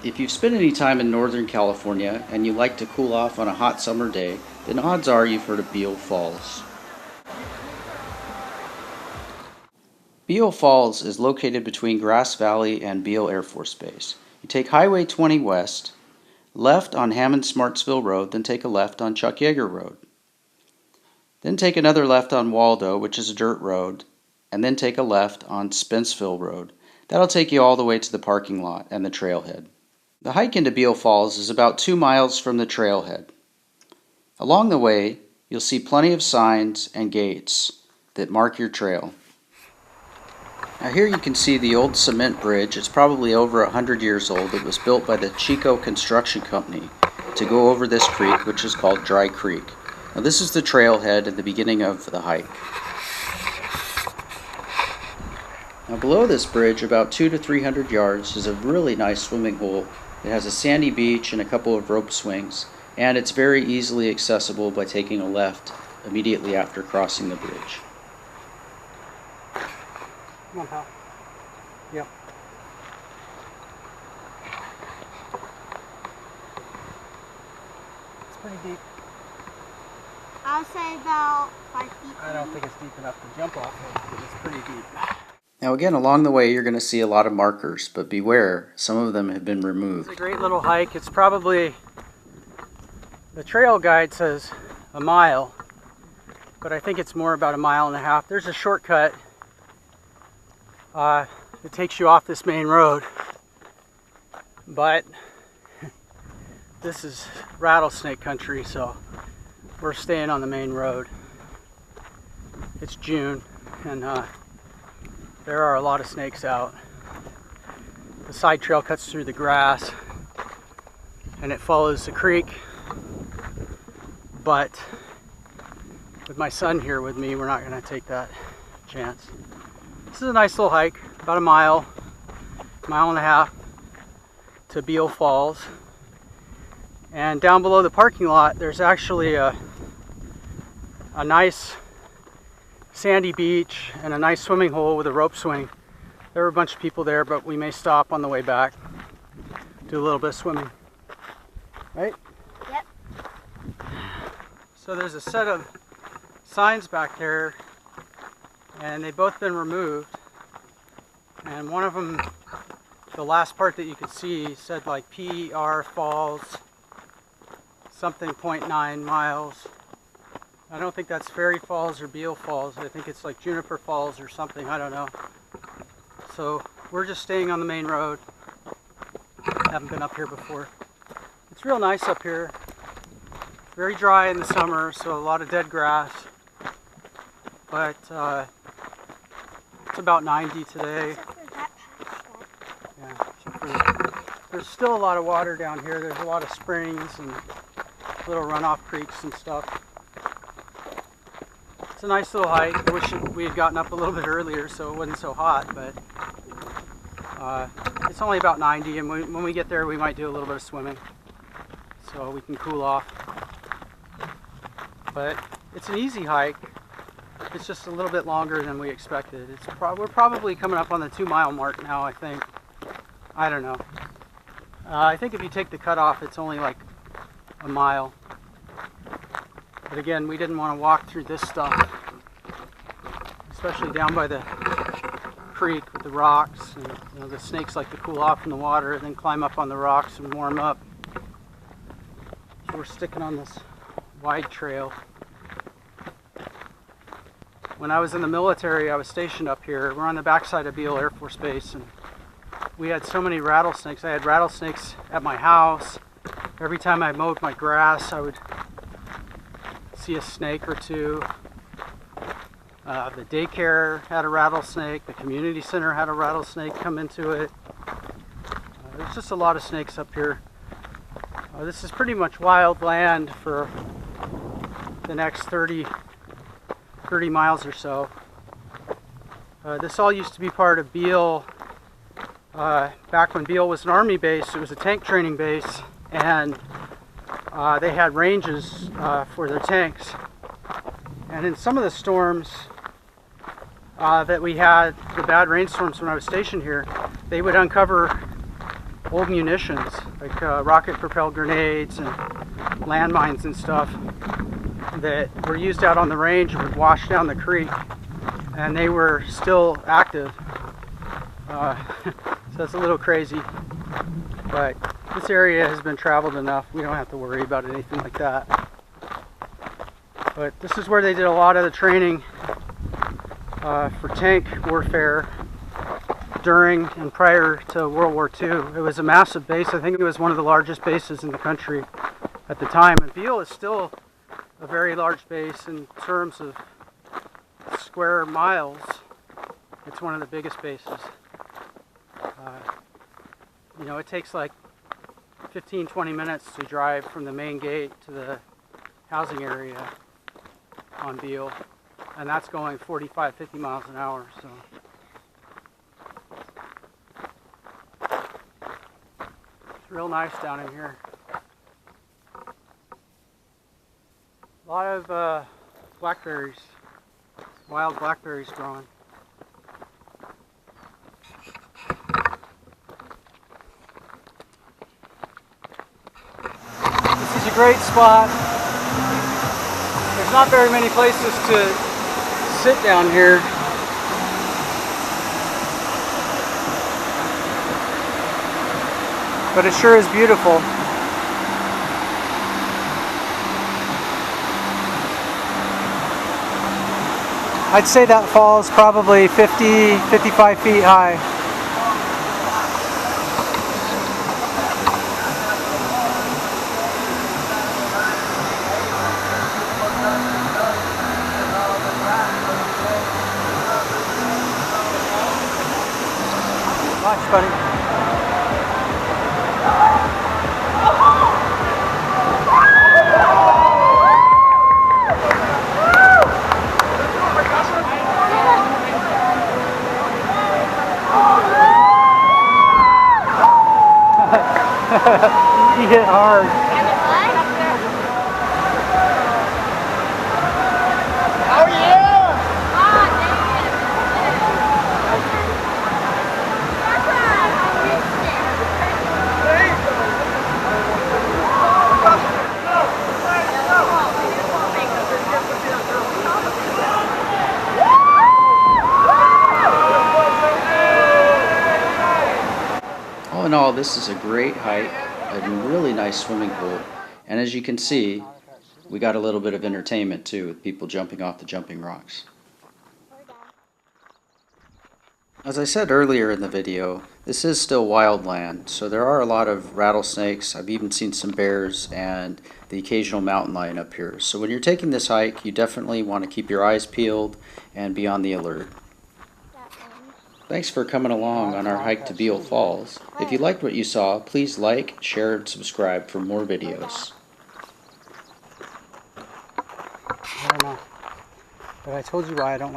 If you've spent any time in Northern California and you like to cool off on a hot summer day, then odds are you've heard of Beale Falls. Beale Falls is located between Grass Valley and Beale Air Force Base. You take Highway 20 west, left on Hammond-Smartsville Road, then take a left on Chuck Yeager Road. Then take another left on Waldo, which is a dirt road, and then take a left on Spenceville Road. That'll take you all the way to the parking lot and the trailhead. The hike into Beale Falls is about 2 miles from the trailhead. Along the way, you'll see plenty of signs and gates that mark your trail. Now here you can see the old cement bridge. It's probably over 100 years old. It was built by the Chico Construction Company to go over this creek, which is called Dry Creek. Now this is the trailhead at the beginning of the hike. Now below this bridge, about 200 to 300 yards, is a really nice swimming hole. It has a sandy beach and a couple of rope swings, and it's very easily accessible by taking a left immediately after crossing the bridge. Come on, pal. Yep. It's pretty deep. I'll say about 5 feet. I don't think it's deep enough to jump off of, but it's pretty deep. Now again, along the way you're going to see a lot of markers, but beware, some of them have been removed. It's a great little hike. It's probably, the trail guide says a mile, but I think it's more about 1.5 miles. There's a shortcut. It takes you off this main road, but this is rattlesnake country, so we're staying on the main road. It's June, and there are a lot of snakes out. The side trail cuts through the grass and it follows the creek, but with my son here with me, we're not going to take that chance. This is a nice little hike, about 1 mile, 1.5 miles to Beale Falls. And down below the parking lot, there's actually a nice sandy beach and a nice swimming hole with a rope swing. There were a bunch of people there, but we may stop on the way back, do a little bit of swimming. Right? Yep. So there's a set of signs back there, and they've both been removed. And one of them, the last part that you could see, said like PER Falls, something 0.9 miles. I don't think that's Fairy Falls or Beale Falls. I think it's like Juniper Falls or something. I don't know. So we're just staying on the main road. Haven't been up here before. It's real nice up here. Very dry in the summer, so a lot of dead grass. But it's about 90 today. Yeah, there's still a lot of water down here. There's a lot of springs and little runoff creeks and stuff. It's a nice little hike. I wish we had gotten up a little bit earlier so it wasn't so hot, but it's only about 90, and when we get there we might do a little bit of swimming so we can cool off. But it's an easy hike. It's just a little bit longer than we expected. We're probably coming up on the 2 mile mark now, I think. I don't know. I think if you take the cutoff, it's only like 1 mile. But again, we didn't want to walk through this stuff, especially down by the creek with the rocks. And, you know, the snakes like to cool off in the water and then climb up on the rocks and warm up. So we're sticking on this wide trail. When I was in the military, I was stationed up here. We're on the backside of Beale Air Force Base, and we had so many rattlesnakes. I had rattlesnakes at my house. Every time I mowed my grass, I would see a snake or two. The daycare had a rattlesnake. The community center had a rattlesnake come into it. There's just a lot of snakes up here. This is pretty much wild land for the next 30 miles or so. This all used to be part of Beale. Back when Beale was an army base, it was a tank training base, and they had ranges for their tanks. And in some of the storms that we had, the bad rainstorms when I was stationed here, they would uncover old munitions, like rocket-propelled grenades and landmines and stuff that were used out on the range and would wash down the creek, and they were still active. So it's a little crazy, but this area has been traveled enough. We don't have to worry about anything like that. But this is where they did a lot of the training for tank warfare during and prior to World War II. It was a massive base. I think it was one of the largest bases in the country at the time. And Beale is still a very large base in terms of square miles. It's one of the biggest bases. You know, it takes like 15-20 minutes to drive from the main gate to the housing area on Beale, and that's going 45-50 miles an hour. So it's real nice down in here. A lot of blackberries, wild blackberries growing. This is a great spot. There's not very many places to sit down here. But it sure is beautiful. I'd say that fall is probably 50-55 feet high. Watch, buddy. He hit hard. Oh yeah! All in all, this is a great hike, a really nice swimming pool, and as you can see, we got a little bit of entertainment too, with people jumping off the jumping rocks. As I said earlier in the video, this is still wildland, so there are a lot of rattlesnakes. I've even seen some bears and the occasional mountain lion up here. So when you're taking this hike, you definitely want to keep your eyes peeled and be on the alert. Thanks for coming along on our hike to Beale Falls. If you liked what you saw, please like, share, and subscribe for more videos. I don't know, but I told you why I don't like